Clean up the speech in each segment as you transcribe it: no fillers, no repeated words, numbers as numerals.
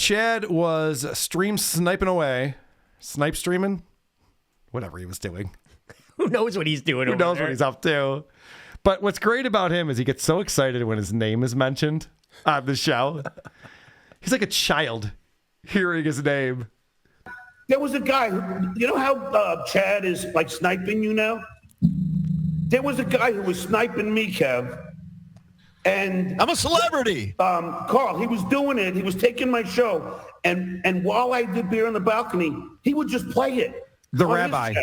Chad was stream sniping away. Snipe streaming? Whatever he was doing. Who knows what he's doing? Who knows what he's up to? But what's great about him is he gets so excited when his name is mentioned on the show. He's like a child hearing his name. There was a guy, you know how Chad is like sniping you now? There was a guy who was sniping me, Kev. And I'm a celebrity. Carl, he was doing it. He was taking my show. And while I did Beer on the Balcony, he would just play it. The rabbi.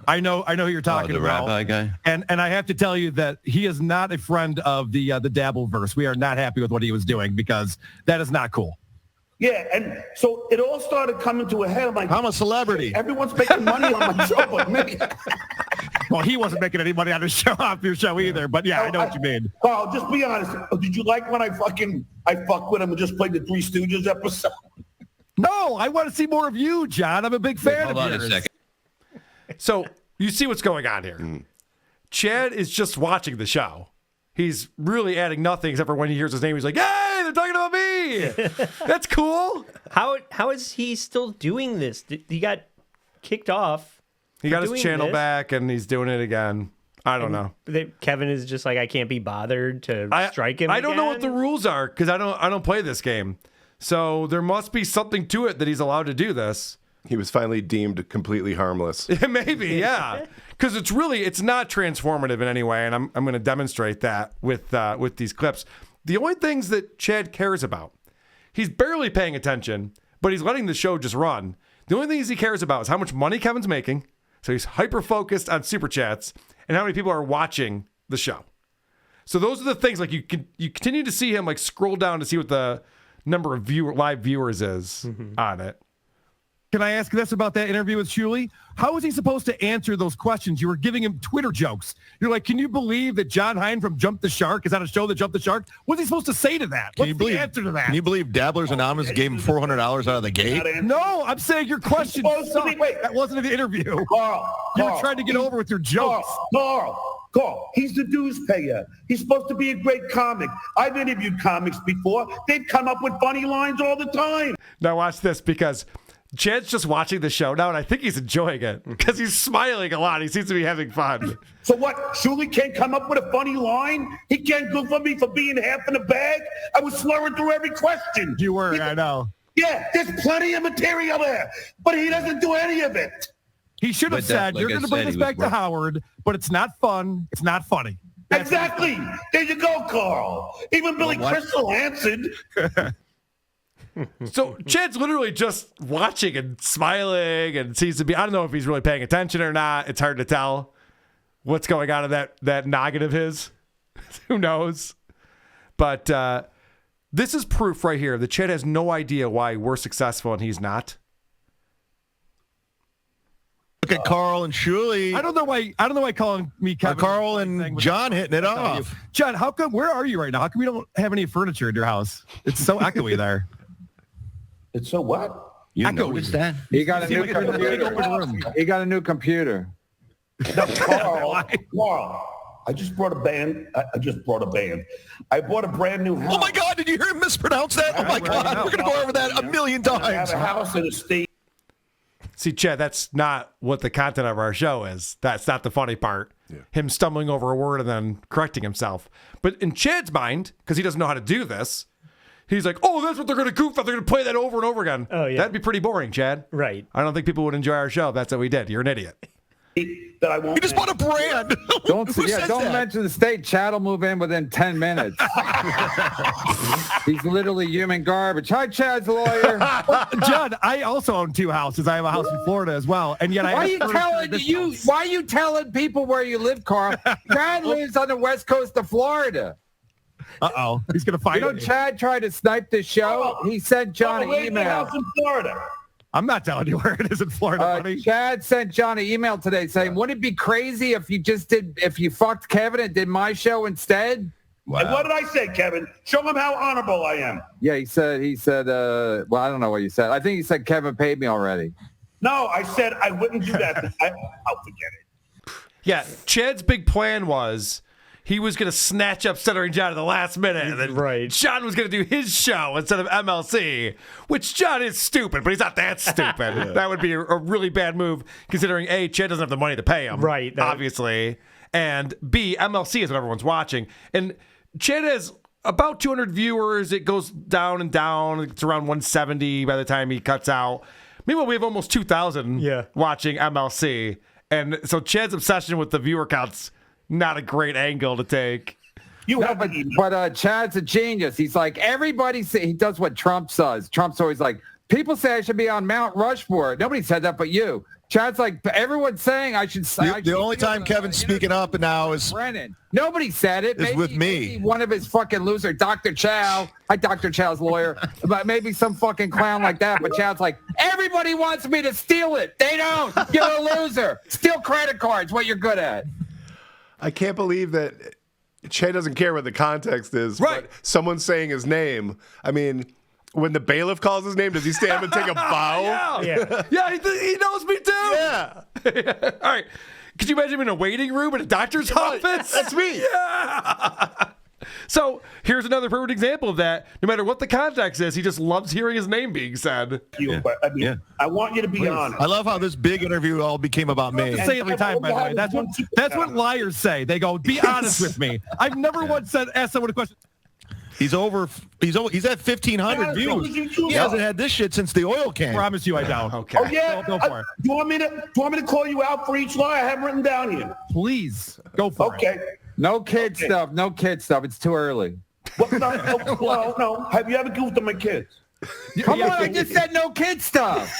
I know who you're talking the about. rabbi guy. And I have to tell you that he is not a friend of the Dabbleverse. We are not happy with what he was doing because that is not cool. Yeah, and so it all started coming to a head. I'm like, I'm a celebrity. Everyone's making money on my show, but me. Well, he wasn't making any money on his show off your show either. But yeah, I know what you mean. Carl, just be honest. Did you like when I fucked with him and just played the Three Stooges episode? No, I want to see more of you, John. I'm a big fan of yours. Hold on a second. So you see what's going on here. Chad is just watching the show. He's really adding nothing except for when he hears his name, he's like, hey, they're talking about me. That's cool. How is he still doing this? He got kicked off. He got his channel back and he's doing it again. I don't know. Kevin is just like, I can't be bothered to strike him. I don't know what the rules are because I don't play this game. So there must be something to it that he's allowed to do this. He was finally deemed completely harmless. Maybe, yeah. Because it's not transformative in any way, and I'm going to demonstrate that with these clips. The only things that Chad cares about, he's barely paying attention, but he's letting the show just run. The only things he cares about is how much money Kevin's making. So he's hyper-focused on Super Chats and how many people are watching the show. So those are the things, like you continue to see him like scroll down to see what the number of live viewers is on it. Can I ask this about that interview with Shuley? How was he supposed to answer those questions? You were giving him Twitter jokes. You're like, can you believe that John Hine from Jump the Shark is on a show that Jumped the Shark? What's he supposed to say to that? What's the answer to that? Can you believe Dabblers Anonymous gave him $400 out of the gate? No, I'm saying your question sucked. That wasn't in the interview. Carl, you were trying to get over with your jokes. Carl, he's the dues payer. He's supposed to be a great comic. I've interviewed comics before. They've come up with funny lines all the time. Now watch this, because Chad's just watching the show now, and I think he's enjoying it because he's smiling a lot. He seems to be having fun. So what? Shuley can't come up with a funny line? He can't goof on me for being half in a bag? I was slurring through every question. You were, I know. Yeah, there's plenty of material there, but he doesn't do any of it. He should have said, you're going to bring this back to Howard, but it's not fun. It's not funny. Exactly. There you go, Carl. Even Billy Crystal answered. So Chad's literally just watching and smiling and seems to be, I don't know if he's really paying attention or not. It's hard to tell what's going on in that noggin of his. Who knows? But this is proof right here that Chad has no idea why we're successful and he's not. Look at Carl and Shuley. I don't know why calling me Kevin. Carl and John hitting it off. John, where are you right now? How come you don't have any furniture in your house? It's so echoey there. It's so what? You noticed that? He got a new computer. He got a new computer. No, Carl, I just brought a band. I bought a brand new house. Oh, my God. Did you hear him mispronounce that? Oh, my God. We're going to go over that a million times. I have a house in a state. See, Chad, that's not what the content of our show is. That's not the funny part. Yeah. Him stumbling over a word and then correcting himself. But in Chad's mind, because he doesn't know how to do this, he's like, oh, that's what they're going to goof on. They're going to play that over and over again. Oh, yeah. That'd be pretty boring, Chad. Right. I don't think people would enjoy our show if that's what we did. You're an idiot. That I won't. You just bought a brand. Don't mention the state. Chad will move in within 10 minutes. He's literally human garbage. Hi, Chad's lawyer. John, I also own 2 houses. I have a house in Florida as well, and yet why are you telling people where you live, Carl? Chad lives on the west coast of Florida. Uh-oh, he's gonna fight. You know, Chad tried to snipe the show. He sent John an email. House in Florida. I'm not telling you where it is in Florida, buddy. Chad sent John an email today saying, wouldn't it be crazy if you fucked Kevin and did my show instead? Wow. And what did I say, Kevin? Show him how honorable I am. Yeah, he said, well, I don't know what you said. I think he said Kevin paid me already. No, I said I wouldn't do that. I'll forget it. Yeah, Chad's big plan was he was going to snatch up Stuttering John at the last minute. And then Right. John was going to do his show instead of MLC, which John is stupid, but he's not that stupid. That would be a really bad move considering A, Chad doesn't have the money to pay him. Right. Obviously. And B, MLC is what everyone's watching. And Chad has about 200 viewers. It goes down and down. It's around 170 by the time he cuts out. Meanwhile, we have almost 2,000 watching MLC. And so Chad's obsession with the viewer count's not a great angle to take. But Chad's a genius. He's like, he does what Trump says. Trump's always like, people say I should be on Mount Rushmore. Nobody said that but you. Chad's like, everyone's saying I should say. The only time Kevin's speaking up now is Brennan. Nobody said it. Is with me. Maybe one of his fucking loser, Dr. Chow. Hi, Dr. Chow's lawyer. But maybe some fucking clown like that. But Chow's like, everybody wants me to steal it. They don't. You're a loser. Steal credit cards, what you're good at. I can't believe that Chad doesn't care what the context is. Right. But someone saying his name. I mean, when the bailiff calls his name, does he stand up and take a bow? Yeah, he knows me too. Yeah. All right. Could you imagine him in a waiting room at a doctor's office? That's me. Yeah. So here's another perfect example of that. No matter what the context is, he just loves hearing his name being said. I want you to be honest. I love how this big interview all became about me. Say it every time, by the way. That's what liars say. They go, "Be honest with me." I've never once asked someone a question. He's at 1,500 views. He hasn't had this shit since the oil can. Promise you I don't. Okay. Oh yeah. Go for it. Do you want me to call you out for each lie I have written down here? Please, go for it. Okay. No kid stuff. No kid stuff. It's too early. No. Have you ever goofed on my kids? Come on, I just said no kid stuff.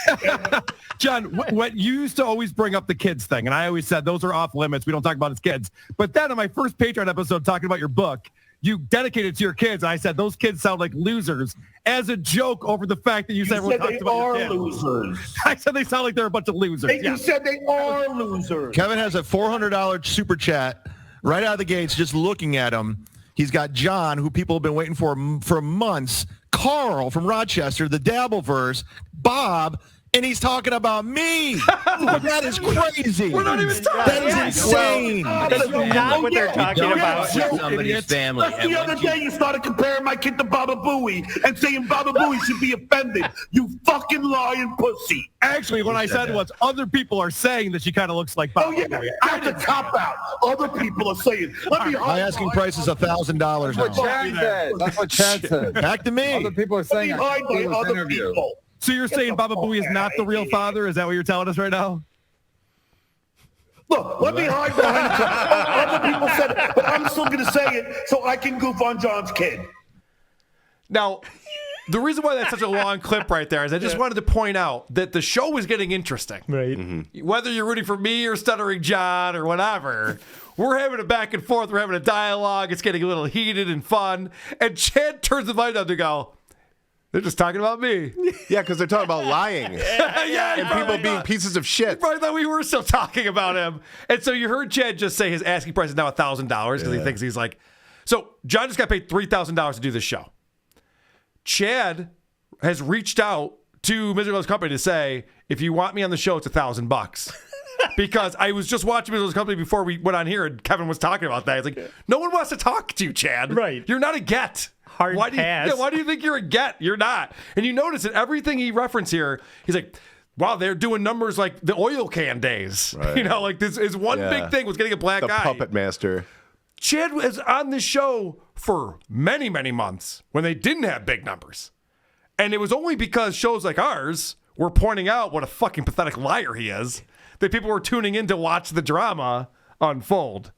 John, what you used to always bring up the kids thing, and I always said those are off limits. We don't talk about his kids. But then on my first Patreon episode talking about your book, you dedicated to your kids. And I said those kids sound like losers as a joke over the fact that you said they are losers. I said they sound like they're a bunch of losers. You said they are losers. Kevin has a $400 super chat right out of the gates just looking at him. He's got John, who people have been waiting for months, Carl from Rochester, the Dabbleverse, Bob, and he's talking about me. That is crazy. We're not even talking. That is insane. That's not what they're talking about. Somebody's family. Like the other day, you started comparing my kid to Baba Booey and saying Baba Booey should be offended. You fucking lying pussy. Actually, what I said was other people are saying that she kind of looks like Bob. Oh, yeah. That's a cop-out. Other people are saying. My asking price is $1,000 That's what now. Chad said. That's what Chad said. Back to me. Other people are saying Behind by other people. So you're saying Baba Booey is not the real father? Is that what you're telling us right now? Look, let me hide behind the curtain. Other people said it, but I'm still going to say it so I can goof on John's kid. Now, the reason why that's such a long clip right there is I just wanted to point out that the show was getting interesting. Right. Mm-hmm. Whether you're rooting for me or Stuttering John or whatever, we're having a back and forth. We're having a dialogue. It's getting a little heated and fun. And Chad turns the mic on to go, they're just talking about me. Yeah, because they're talking about lying. And people being pieces of shit. Probably thought we were still talking about him. And so you heard Chad just say his asking price is now $1,000 because he thinks he's like. So John just got paid $3,000 to do this show. Chad has reached out to Miserable's company to say, if you want me on the show, it's $1,000. Because I was just watching Miserable's company before we went on here, and Kevin was talking about that. He's like, no one wants to talk to you, Chad. Right. You're not a get. Hard why do pass. why do you think you're a get? You're not. And you notice that everything he referenced here, he's like, wow, they're doing numbers like the oil can days. Right. You know, like this is one big thing was getting a black The eye. puppet master. Chad was on this show for many, many months when they didn't have big numbers. And it was only because shows like ours were pointing out what a fucking pathetic liar he is that people were tuning in to watch the drama unfold.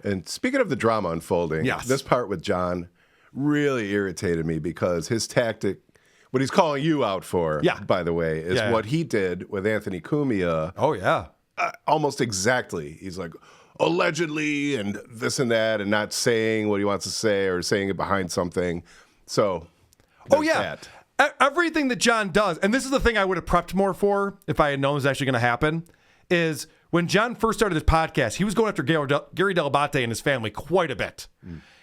And speaking of the drama unfolding, this part with John really irritated me because his tactic, what he's calling you out for, by the way, is what he did with Anthony Cumia. Oh, yeah. Almost exactly. He's like, allegedly, and this and that, and not saying what he wants to say or saying it behind something. So, that. Everything that John does, and this is the thing I would have prepped more for if I had known this was actually going to happen, is when John first started his podcast, he was going after Gary Delabate and his family quite a bit.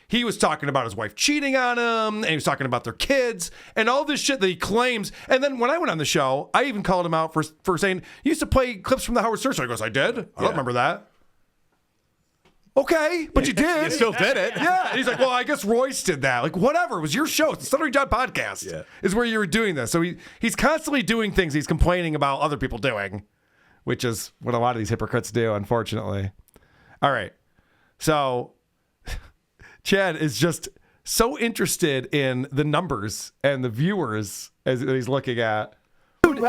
He was talking about his wife cheating on him, and he was talking about their kids, and all this shit that he claims. And then when I went on the show, I even called him out for saying, you used to play clips from the Howard Stern show. He goes, I did? I don't remember that. Okay, but you did. You still did it. Yeah. And he's like, well, I guess Royce did that. Like, whatever. It was your show. It's the Stuttering John podcast is where you were doing this. So he's constantly doing things he's complaining about other people doing, which is what a lot of these hypocrites do, unfortunately. All right. So Chad is just so interested in the numbers and the viewers as he's looking at. Dude,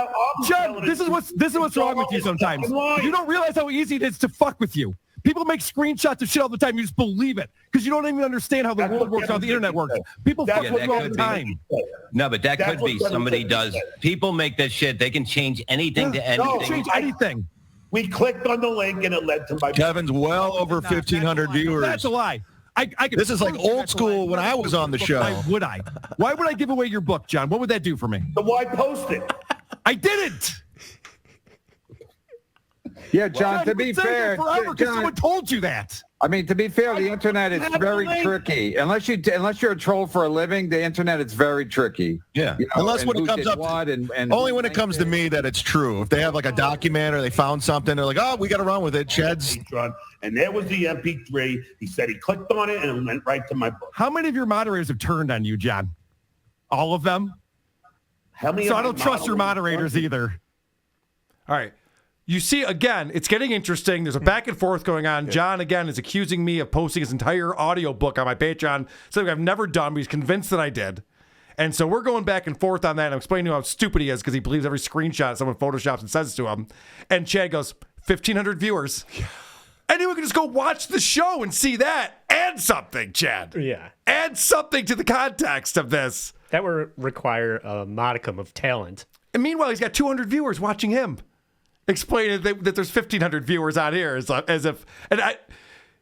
Chad, this is what's wrong with you sometimes. You don't realize how easy it is to fuck with you. People make screenshots of shit all the time. You just believe it because you don't even understand how the world works, how the internet works. People fuck with you all the time. No, but that could be somebody does. People make that shit. They can change anything to anything. They can change anything. We clicked on the link and it led to my. Kevin's well over 1,500 viewers. That's a lie. This is like old school when I was on the show. Why would I? Why would I give away your book, John? What would that do for me? So why post it? I didn't. Yeah, John, to be fair, forever because someone told you that. I mean, to be fair, the internet is very tricky. Unless you're a troll for a living, the internet is very tricky. Yeah. You know, unless when it comes up, only when it comes to me that it's true. If they have like a document or they found something, they're like, oh, we got to run with it. Chad's. And there was the MP3. He said he clicked on it and it went right to my book. How many of your moderators have turned on you, John? All of them? How many? So I don't trust your moderators either. All right. You see, again, it's getting interesting. There's a back and forth going on. John, again, is accusing me of posting his entire audio book on my Patreon, something I've never done, but he's convinced that I did. And so we're going back and forth on that. And I'm explaining to him how stupid he is because he believes every screenshot someone photoshops and says to him. And Chad goes, 1,500 viewers. Anyone can just go watch the show and see that. Add something, Chad. Yeah. Add something to the context of this. That would require a modicum of talent. And meanwhile, he's got 200 viewers watching him. Explaining that there's 1,500 viewers out here as if, and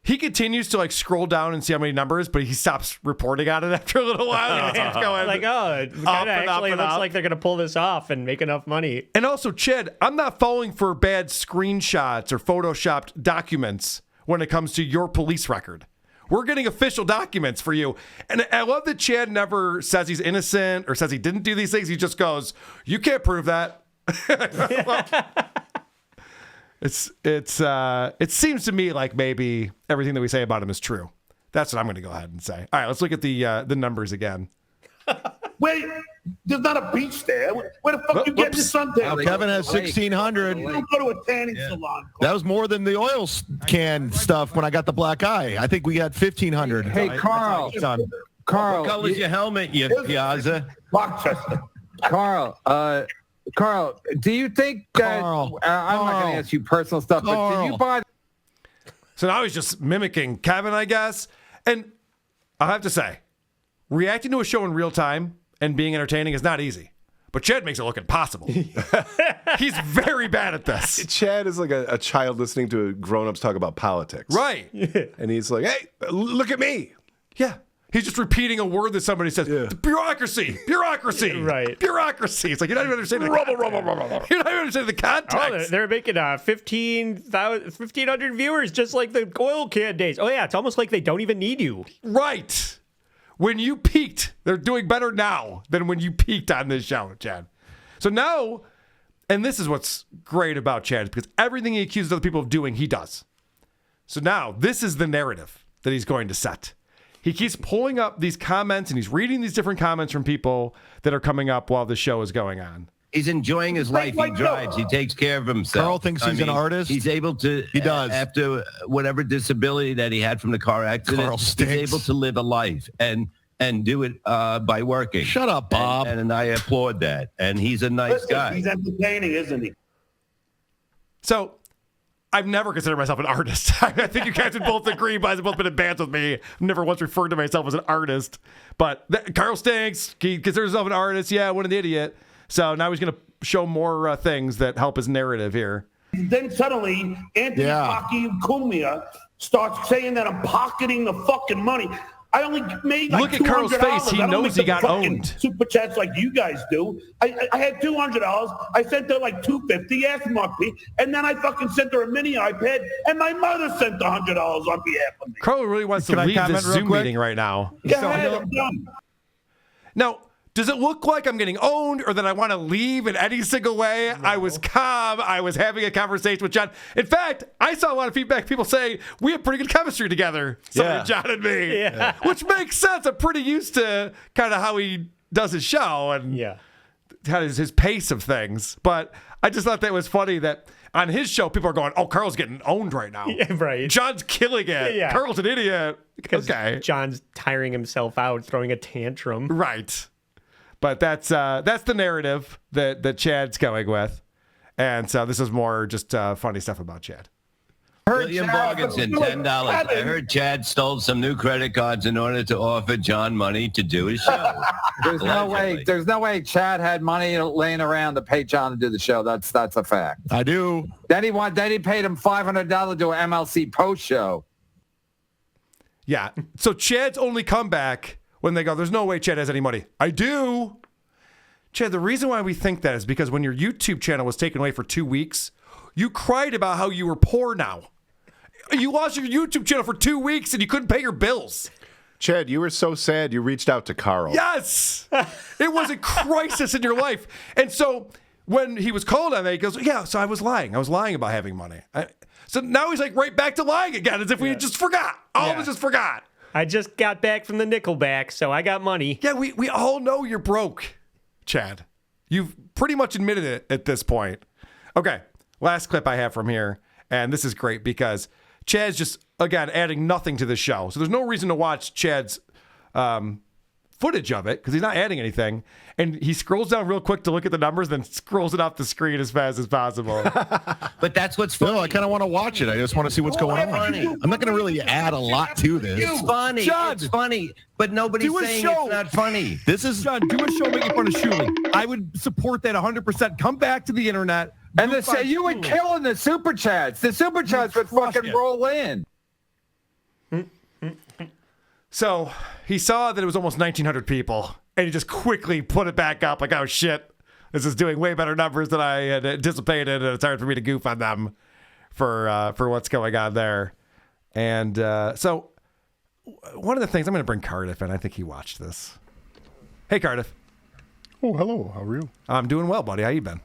he continues to like scroll down and see how many numbers, but he stops reporting on it after a little while. He keeps going like, it kind of actually looks like they're going to pull this off and make enough money. And also, Chad, I'm not falling for bad screenshots or photoshopped documents when it comes to your police record. We're getting official documents for you. And I love that Chad never says he's innocent or says he didn't do these things. He just goes, you can't prove that. It seems to me like maybe everything that we say about him is true. That's what I'm going to go ahead and say. All right, let's look at the numbers again. Wait, there's not a beach there. Where the fuck you getting the suntan? Kevin has 1,600. You don't go to a tanning salon. That was more than the oil can stuff when I got the black eye. I think we got 1,500. Hey, Carl. Carl, what color's your helmet, you Piazza? Rochester. Carl, do you think that I'm not going to ask you personal stuff, but did you buy? So now he's just mimicking Kevin, I guess. And I'll have to say, reacting to a show in real time and being entertaining is not easy. But Chad makes it look impossible. He's very bad at this. Chad is like a child listening to grown-ups talk about politics. Right. And he's like, hey, look at me. Yeah. He's just repeating a word that somebody says. Yeah. Bureaucracy. Right. Bureaucracy. It's like you're not even understanding. You're not even understanding the context. They're making 1,500 viewers, just like the oil can days. Oh yeah, it's almost like they don't even need you. Right. When you peaked, they're doing better now than when you peaked on this show, Chad. So now, and this is what's great about Chad, because everything he accuses other people of doing, he does. So now, this is the narrative that he's going to set. He keeps pulling up these comments and he's reading these different comments from people that are coming up while the show is going on. He's enjoying his life. He drives. He takes care of himself. Carl thinks he's an artist. He's able to. He does. After whatever disability that he had from the car accident, he's able to live a life and do it by working. Shut up, Bob. And I applaud that. And he's a nice guy. He's entertaining, isn't he? So I've never considered myself an artist. I think you guys would both agree, but I've both been in bands with me. I've never once referred to myself as an artist. But Carl stinks. He considers himself an artist. Yeah, what an idiot. So now he's going to show more things that help his narrative here. Then suddenly, Anthony Cumia starts saying that I'm pocketing the fucking money. I only made like look at Carl's face. He knows he got owned. Super chats like you guys do. I had $200. I sent her like $250. Asked Marky, and then I fucking sent her a mini iPad, and my mother sent $100 on behalf of me. Carl really wants to leave this Zoom meeting right now. Yeah, I'm done. Now, Does it look like I'm getting owned or that I want to leave in any single way? No. I was calm. I was having a conversation with John. In fact, I saw a lot of feedback. People say we have pretty good chemistry together, John and me, which makes sense. I'm pretty used to kind of how he does his show and kind of his pace of things. But I just thought that was funny that on his show, people are going, oh, Carl's getting owned right now. Yeah, right. John's killing it. Yeah. Carl's an idiot. Okay. John's tiring himself out, throwing a tantrum. Right. But that's the narrative that Chad's going with. And so this is more just funny stuff about Chad. William Borgenson, $10. I heard Chad stole some new credit cards in order to offer John money to do his show. There's no way Chad had money laying around to pay John to do the show. That's a fact. I do. Then he paid him $500 to do an MLC post show. Yeah. So Chad's only comeback when they go, there's no way Chad has any money. I do. Chad, the reason why we think that is because when your YouTube channel was taken away for 2 weeks, you cried about how you were poor now. You lost your YouTube channel for 2 weeks and you couldn't pay your bills. Chad, you were so sad you reached out to Carl. Yes. It was a crisis in your life. And so when he was called on that, he goes, yeah, so I was lying. I was lying about having money. So now he's like right back to lying again as if we just forgot. All of us just forgot. I just got back from the Nickelback, so I got money. Yeah, we all know you're broke, Chad. You've pretty much admitted it at this point. Okay, last clip I have from here, and this is great because Chad's just, again, adding nothing to the show. So there's no reason to watch Chad's footage of it because he's not adding anything. And he scrolls down real quick to look at the numbers, then scrolls it off the screen as fast as possible. But that's what's funny. No, I kind of want to watch it. I just want to see what's going on. Funny. I'm not going to really add a lot to this. It's funny. John, it's funny. But nobody's saying it's not funny. This is John, do a show making fun of Shuley. I would support that 100%. Come back to the internet. And they say you would kill in the super chats. The super chats would fucking roll in. So he saw that it was almost 1,900 people, and he just quickly put it back up like, oh, shit, this is doing way better numbers than I had anticipated, and it's hard for me to goof on them for what's going on there. And so one of the things, I'm going to bring Cardiff in. I think he watched this. Hey, Cardiff. Oh, hello. How are you? I'm doing well, buddy. How you been?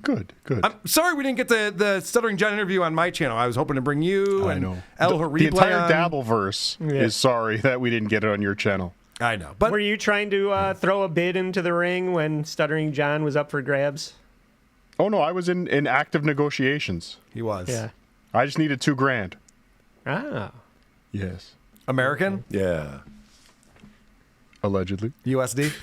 Good. I'm sorry we didn't get the Stuttering John interview on my channel. I was hoping to bring you and El Replay. The entire Dabbleverse is sorry that we didn't get it on your channel. I know. But were you trying to throw a bid into the ring when Stuttering John was up for grabs? Oh, no. I was in active negotiations. He was. Yeah. I just needed $2,000. Ah. Yes. American? Yeah. Allegedly. USD?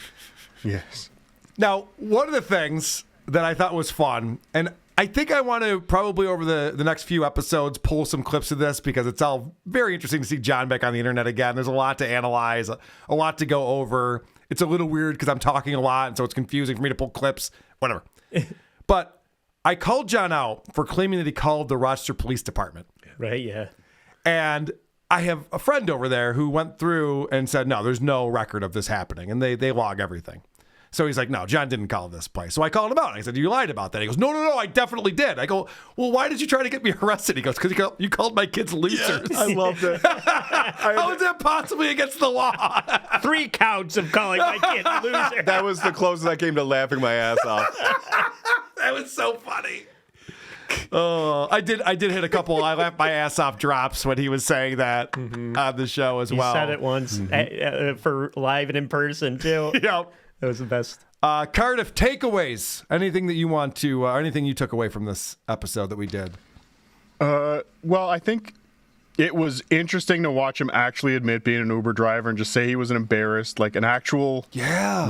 Yes. Now, one of the things that I thought was fun, and I think I want to probably over the next few episodes pull some clips of this because it's all very interesting to see John back on the internet again. There's a lot to analyze, a lot to go over. It's a little weird because I'm talking a lot, and so it's confusing for me to pull clips, whatever. But I called John out for claiming that he called the Rochester Police Department. Right, yeah. And I have a friend over there who went through and said, no, there's no record of this happening, and they log everything. So he's like, no, John didn't call this place. So I called him out. I said, you lied about that. He goes, no, I definitely did. I go, well, why did you try to get me arrested? He goes, because you called my kids losers. Yes, I loved it. How is that possibly against the law? 3 counts of calling my kids losers. That was the closest I came to laughing my ass off. That was so funny. Oh, I did hit a couple I laughed my ass off drops when he was saying that on the show as well. He said it once for live and in person, too. Yep. That was the best. Cardiff, takeaways. Anything that you want to, anything you took away from this episode that we did? Well, I think it was interesting to watch him actually admit being an Uber driver and just say he was embarrassed, like an actual,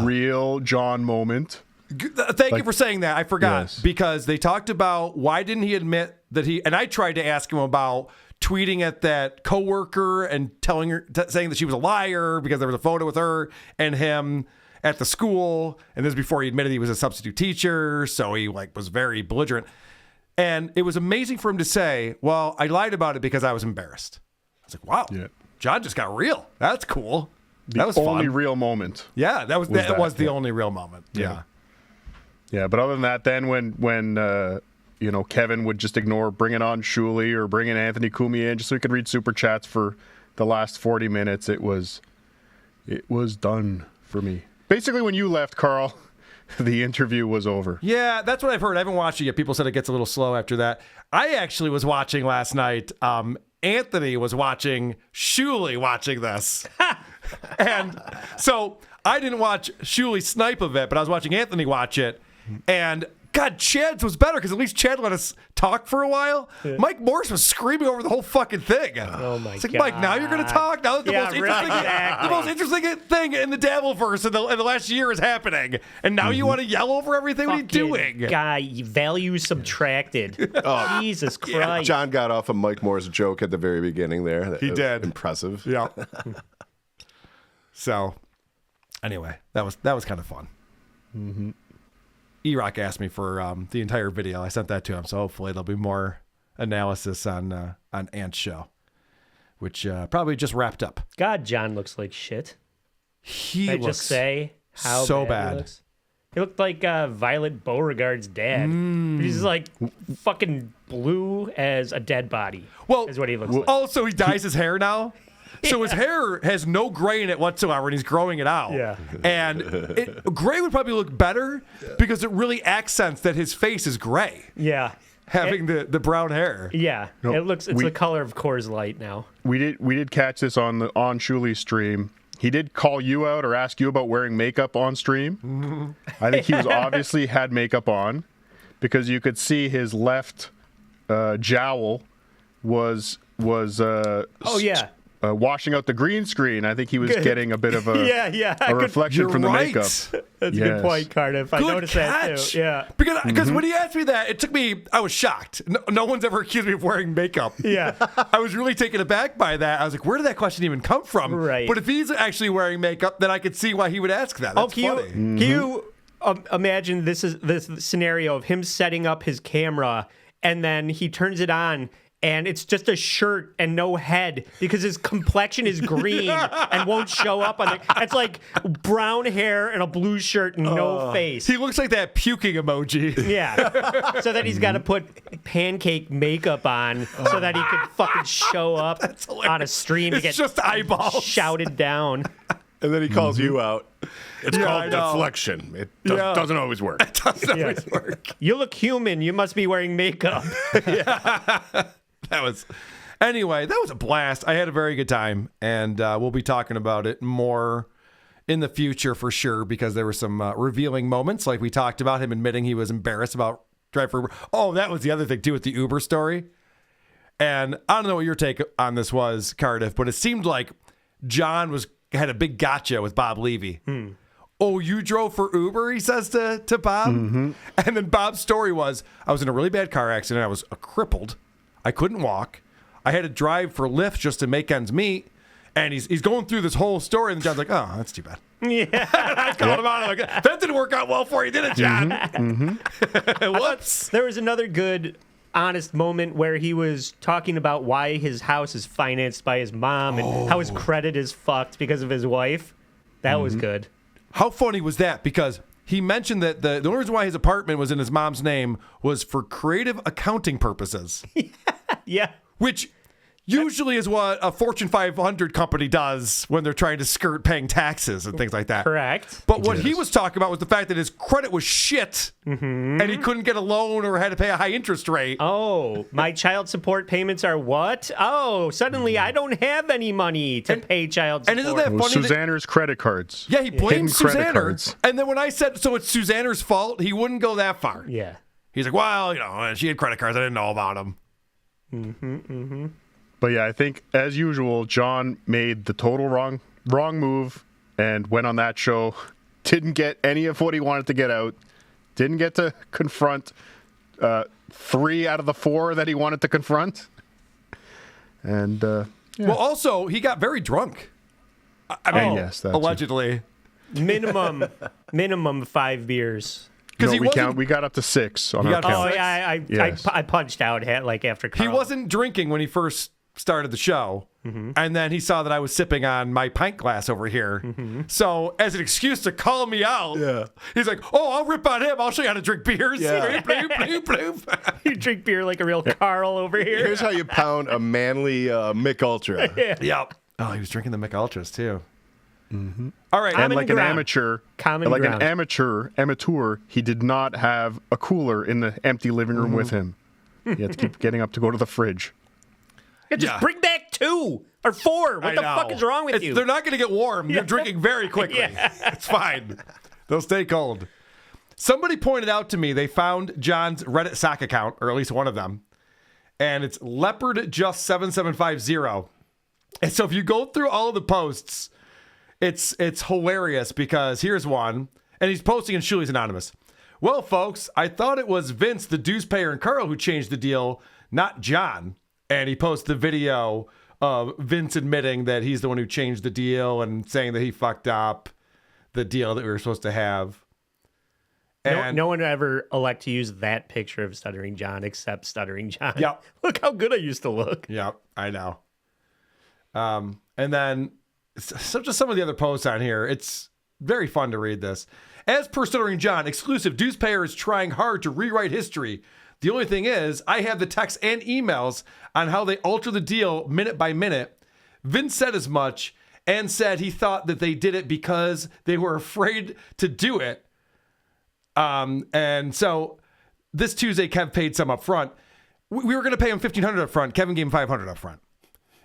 real John moment. Thank you for saying that. I forgot because they talked about why didn't he admit that and I tried to ask him about tweeting at that coworker and telling her, saying that she was a liar because there was a photo with her and him at the school, and this is before he admitted he was a substitute teacher, so he was very belligerent. And it was amazing for him to say, well, I lied about it because I was embarrassed. I was like, wow, John just got real. That's cool. That was the only fun. Real moment. Yeah, that was the only real moment. Yeah. Yeah, but other than that, then when Kevin would just ignore bringing on Shuley or bringing Anthony Cumia in just so he could read super chats for the last 40 minutes, it was done for me. basically when you left, Carl, the interview was over. Yeah, that's what I've heard. I haven't watched it yet. People said it gets a little slow after that. I actually was watching last night. Anthony was watching Shuley watching this. And so I didn't watch Shuley snipe of it, but I was watching Anthony watch it. And God, Chad's was better because at least Chad let us talk for a while. Yeah. Mike Morse was screaming over the whole fucking thing. Oh my God! Like, Mike, now you're going to talk. Now that the most interesting thing in the Dabbleverse in the last year is happening, and now you want to yell over everything. What are you doing? Guy, value subtracted. Jesus Christ! Yeah. John got off a Mike Morse joke at the very beginning there. He did. Impressive. Yeah. So, anyway, that was kind of fun. Mm-hmm. E-Rock asked me for the entire video. I sent that to him, so hopefully there'll be more analysis on Ant's show, which probably just wrapped up. God, John looks like shit. He I looks just say how so bad. He looked like Violet Beauregard's dad. He's like fucking blue as a dead body. Well, is what he looks like. Also, he dyes his hair now. So his hair has no gray in it whatsoever, and he's growing it out. Yeah. And gray would probably look better because it really accents that his face is gray. Yeah. Having the brown hair. Yeah. Nope. It's the color of Coors Light now. We did catch this on Shuley's stream. He did call you out or ask you about wearing makeup on stream. I think he was obviously had makeup on because you could see his left jowl was washing out the green screen. I think he was getting a bit of a a reflection from the makeup. That's a good point, Cardiff. I noticed that too. Yeah, because when he asked me that, it took me. I was shocked. No one's ever accused me of wearing makeup. Yeah, I was really taken aback by that. I was like, where did that question even come from? Right. But if he's actually wearing makeup, then I could see why he would ask that. That's funny. Can you imagine this scenario of him setting up his camera and then he turns it on and it's just a shirt and no head because his complexion is green and won't show up on it's like brown hair and a blue shirt and no face. He looks like that puking emoji. Yeah. So then he's got to put pancake makeup on so that he can fucking show up on a stream to get just eyeballs shouted down. And then he calls you out. It's called deflection. It doesn't always work. It doesn't always work. You look human. You must be wearing makeup. That was a blast. I had a very good time, and we'll be talking about it more in the future for sure because there were some revealing moments, like we talked about him admitting he was embarrassed about driving for Uber. Oh, that was the other thing too with the Uber story. And I don't know what your take on this was, Cardiff, but it seemed like John had a big gotcha with Bob Levy. Oh, you drove for Uber, he says to Bob. And then Bob's story was, I was in a really bad car accident. I was crippled. I couldn't walk. I had to drive for Lyft just to make ends meet. And he's going through this whole story, and John's like, oh, that's too bad. Yeah. I called him out. I'm like, that didn't work out well for you, did it, John? Whoops. There was another good, honest moment where he was talking about why his house is financed by his mom and how his credit is fucked because of his wife. That was good. How funny was that? Because he mentioned that the only reason why his apartment was in his mom's name was for creative accounting purposes. Yeah. Which usually is what a Fortune 500 company does when they're trying to skirt paying taxes and things like that. Correct. But what he was talking about was the fact that his credit was shit and he couldn't get a loan or had to pay a high interest rate. Oh, my child support payments are what? Oh, suddenly I don't have any money to pay child support. And isn't that funny? Susanna's credit cards. Yeah, he blamed Susanna. And then when I said, so it's Susanna's fault, he wouldn't go that far. Yeah. He's like, well, she had credit cards. I didn't know about them. But yeah, I think as usual, John made the total wrong move and went on that show. Didn't get any of what he wanted to get out. Didn't get to confront 3 out of the 4 that he wanted to confront. And well, also he got very drunk. I mean, yes, that's allegedly. Minimum 5 beers. No, we got up to 6 on our count. Oh yeah, I punched out after Carl. He wasn't drinking when he first started the show, and then he saw that I was sipping on my pint glass over here. So as an excuse to call me out, he's like, "Oh, I'll rip on him. I'll show you how to drink beers." Yeah. Bloop, bloop, bloop. You drink beer like a real Carl over here. Here's how you pound a manly Mick Ultra. Yep. Oh, he was drinking the Mick Ultras too. Mm-hmm. All right. And Common ground. an amateur, he did not have a cooler in the empty living room with him. He had to keep getting up to go to the fridge. Yeah, just bring back 2 or 4. What the fuck is wrong with you? They're not going to get warm. They're drinking very quickly. It's fine. They'll stay cold. Somebody pointed out to me they found John's Reddit sock account, or at least one of them, and it's LeopardJust7750. And so if you go through all of the posts, it's hilarious because here's one, and he's posting in Shuli's Anonymous. Well, folks, I thought it was Vince, the dues payer, and Carl who changed the deal, not John. And he posts the video of Vince admitting that he's the one who changed the deal and saying that he fucked up the deal that we were supposed to have. And no one would ever elect to use that picture of Stuttering John except Stuttering John. Yep. Look how good I used to look. Yep, I know. And then just some of the other posts on here. It's very fun to read this. As per Stuttering John, exclusive dues payer is trying hard to rewrite history. The only thing is, I have the texts and emails on how they alter the deal minute by minute. Vince said as much and said he thought that they did it because they were afraid to do it. And so this Tuesday, Kev paid some up front. We were going to pay him $1,500 up front. Kevin gave him $500 up front.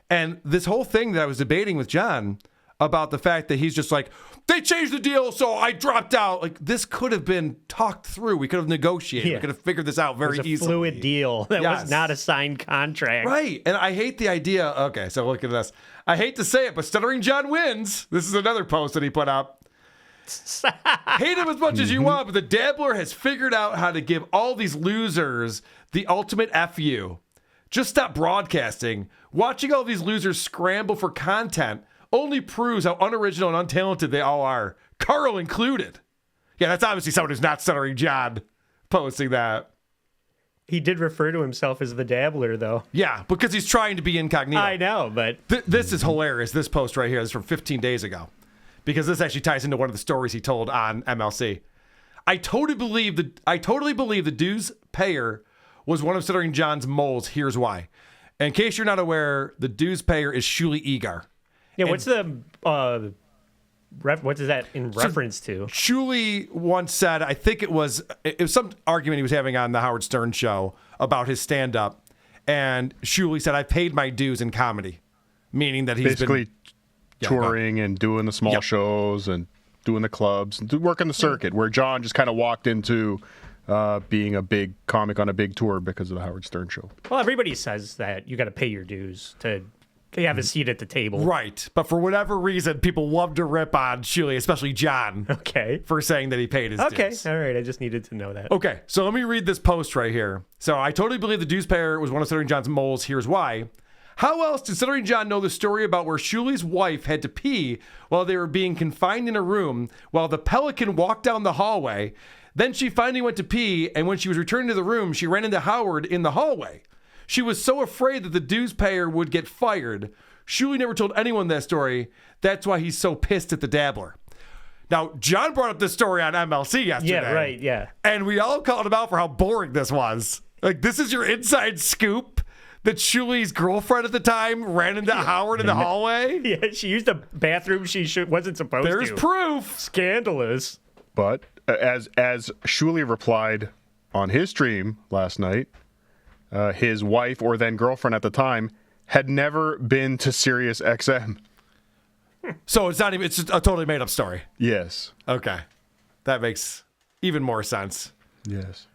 And this whole thing that I was debating with John about the fact that he's just like, they changed the deal, so I dropped out. Like, this could have been talked through. We could have negotiated. We could have figured this out very easily. It was a fluid deal. That was not a signed contract. Right. And I hate the idea. Okay, so look at this. I hate to say it, but Stuttering John wins. This is another post that he put up. Hate him as much as you want, but the Dabbler has figured out how to give all these losers the ultimate FU. Just stop broadcasting. Watching all these losers scramble for content only proves how unoriginal and untalented they all are. Carl included. Yeah, that's obviously someone who's not Stuttering John posting that. He did refer to himself as the Dabbler, though. Yeah, because he's trying to be incognito. I know, but... This is hilarious, this post right here. This is from 15 days ago. Because this actually ties into one of the stories he told on MLC. I totally believe the dues payer was one of Stuttering John's moles. Here's why. In case you're not aware, the dues payer is Shuli Egar. Yeah, what's the what is that in reference to? Shuli once said, I think it was some argument he was having on the Howard Stern show about his stand-up, and Shuli said, I paid my dues in comedy, meaning that he's basically touring and doing the small shows and doing the clubs and working the circuit, where John just kind of walked into being a big comic on a big tour because of the Howard Stern show. Well, everybody says that you got to pay your dues to have a seat at the table. Right. But for whatever reason, people love to rip on Shuli, especially John, for saying that he paid his dues. All right. I just needed to know that. Okay. So let me read this post right here. So I totally believe the dues payer was one of Stuttering John's moles. Here's why. How else did Stuttering John know the story about where Shuli's wife had to pee while they were being confined in a room while the Pelican walked down the hallway? Then she finally went to pee, and when she was returning to the room, she ran into Howard in the hallway. She was so afraid that the dues payer would get fired. Shuli never told anyone that story. That's why he's so pissed at the Dabbler. Now, John brought up this story on MLC yesterday. Yeah, right, yeah. And we all called him out for how boring this was. Like, this is your inside scoop that Shuli's girlfriend at the time ran into Howard in the hallway? Yeah, she used a bathroom she wasn't supposed to. There's proof. Scandalous. But as Shuli replied on his stream last night, his wife, or then girlfriend at the time, had never been to Sirius XM. So it's a totally made up story. Yes. Okay. That makes even more sense. Yes.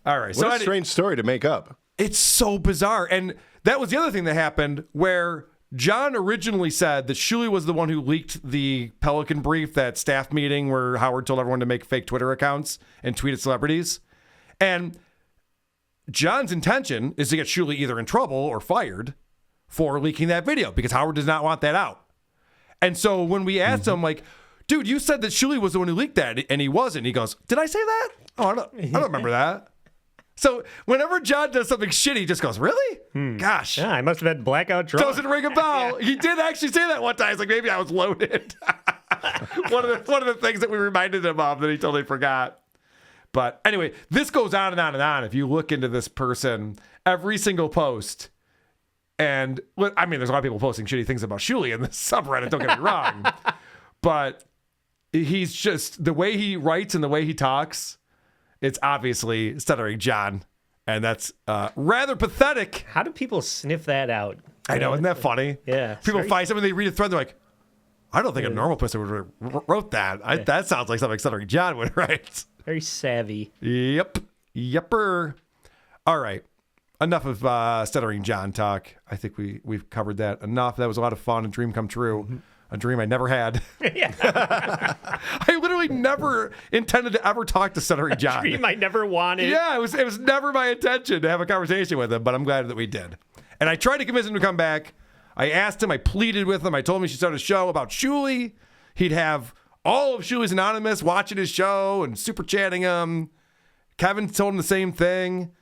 All right. What a strange story to make up. It's so bizarre. And that was the other thing that happened, where John originally said that Shuli was the one who leaked the Pelican brief, that staff meeting where Howard told everyone to make fake Twitter accounts and tweet at celebrities. And John's intention is to get Shuli either in trouble or fired for leaking that video, because Howard does not want that out. And so when we asked him, like, dude, you said that Shuli was the one who leaked that, and he wasn't. He goes, did I say that? Oh, I don't remember that. So whenever John does something shitty, he just goes, really? Gosh. Yeah, I must have had blackout drunk. Doesn't ring a bell. He did actually say that one time. He's like, maybe I was loaded. one of the things that we reminded him of that he totally forgot. But anyway, this goes on and on and on. If you look into this person, every single post, and I mean, there's a lot of people posting shitty things about Shuli in this subreddit, don't get me wrong. but he's just, the way he writes and the way he talks, it's obviously Stuttering John. And that's rather pathetic. How do people sniff that out? I know, isn't that funny? Yeah. People find something, they read a thread, they're like, I don't think a normal person would have wrote that. That sounds like something Stuttering John would write. Very savvy. Yep. Yepper. All right. Enough of Stuttering John talk. I think we've covered that enough. That was a lot of fun. A dream come true. Mm-hmm. A dream I never had. I literally never intended to ever talk to Stuttering John. A dream I never wanted. Yeah, it was never my intention to have a conversation with him, but I'm glad that we did. And I tried to convince him to come back. I asked him, I pleaded with him. I told him he should start a show about Shuli. He'd have all of Shuli's Anonymous watching his show and super chatting him. Kevin told him the same thing,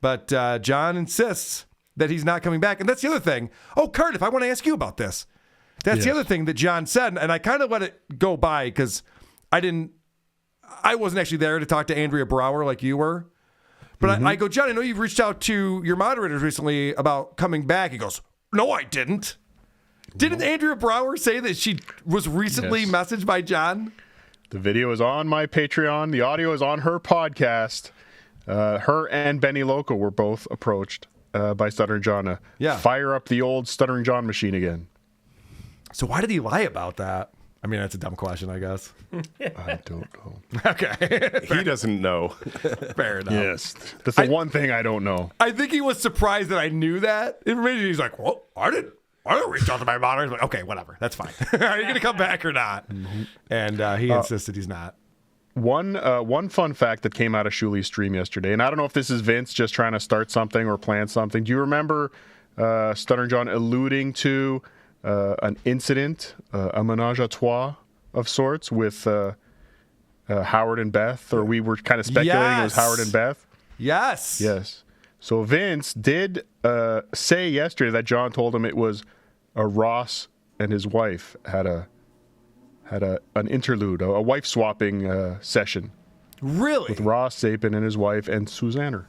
but John insists that he's not coming back. And that's the other thing. Oh, Cardiff, I want to ask you about this. That's the other thing that John said, and I kind of let it go by because I wasn't actually there to talk to Andrea Brower like you were. But I go, John, I know you've reached out to your moderators recently about coming back. He goes, no, I didn't. Didn't Andrea Brower say that she was recently messaged by John? The video is on my Patreon. The audio is on her podcast. Her and Benny Loco were both approached by Stuttering John to fire up the old Stuttering John machine again. So why did he lie about that? I mean, that's a dumb question, I guess. I don't know. Okay. He doesn't know. Fair enough. Yes. That's the one thing I don't know. I think he was surprised that I knew that information. He's like, well, I didn't reach out to my monitor. I'm like, okay, whatever. That's fine. Are you going to come back or not? Mm-hmm. And he insisted he's not. One fun fact that came out of Shuli's stream yesterday, and I don't know if this is Vince just trying to start something or plan something. Do you remember Stuttering John alluding to an incident, a menage a trois of sorts with Howard and Beth, or we were kind of speculating it was Howard and Beth? Yes. Yes. So Vince did say yesterday that John told him it was Ross and his wife had an interlude, a wife swapping session. Really? With Ross Sapin and his wife and Susanner.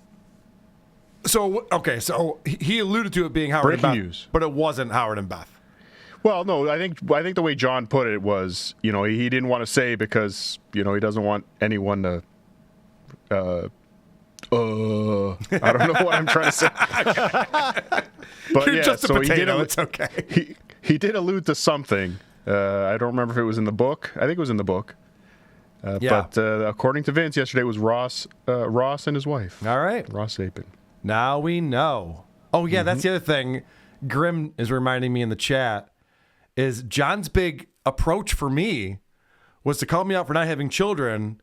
So, okay, so he alluded to it being Howard Breaking and Beth, news. but it wasn't Howard and Beth. Well, no, I think the way John put it was, he didn't want to say because, he doesn't want anyone to, I don't know what I'm trying to say. But You're just a potato, it's okay. He did allude to something. I don't remember if it was in the book. I think it was in the book. But according to Vince, yesterday it was Ross and his wife. All right. Ross Sapin. Now we know. Oh, yeah, that's the other thing. Grim is reminding me in the chat is John's big approach for me was to call me out for not having children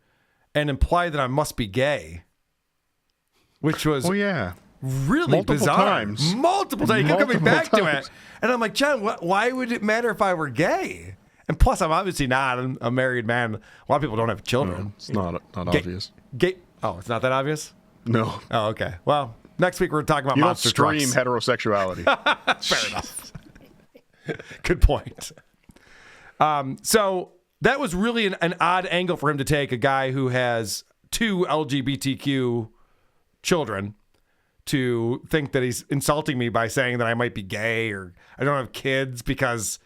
and imply that I must be gay, which was really multiple bizarre. Times. Multiple times. He kept coming back to it. And I'm like, John, why would it matter if I were gay? And plus, I'm obviously not a married man. A lot of people don't have children. No, it's not obvious. Gay. Oh, it's not that obvious? No. Oh, okay. Well, next week we're talking about monster trucks. You don't scream heterosexuality. Fair enough. Good point. So that was really an odd angle for him to take, a guy who has 2 LGBTQ children, to think that he's insulting me by saying that I might be gay or I don't have kids because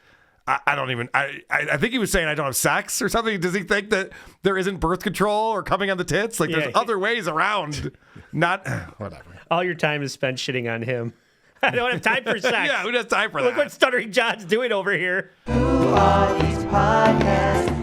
I don't even, I think he was saying I don't have sex or something. Does he think that there isn't birth control or coming on the tits? Like there's other ways around, not, whatever. All your time is spent shitting on him. I don't have time for sex. Yeah, who has time for that? Look what Stuttering John's doing over here. Who are these podcasts?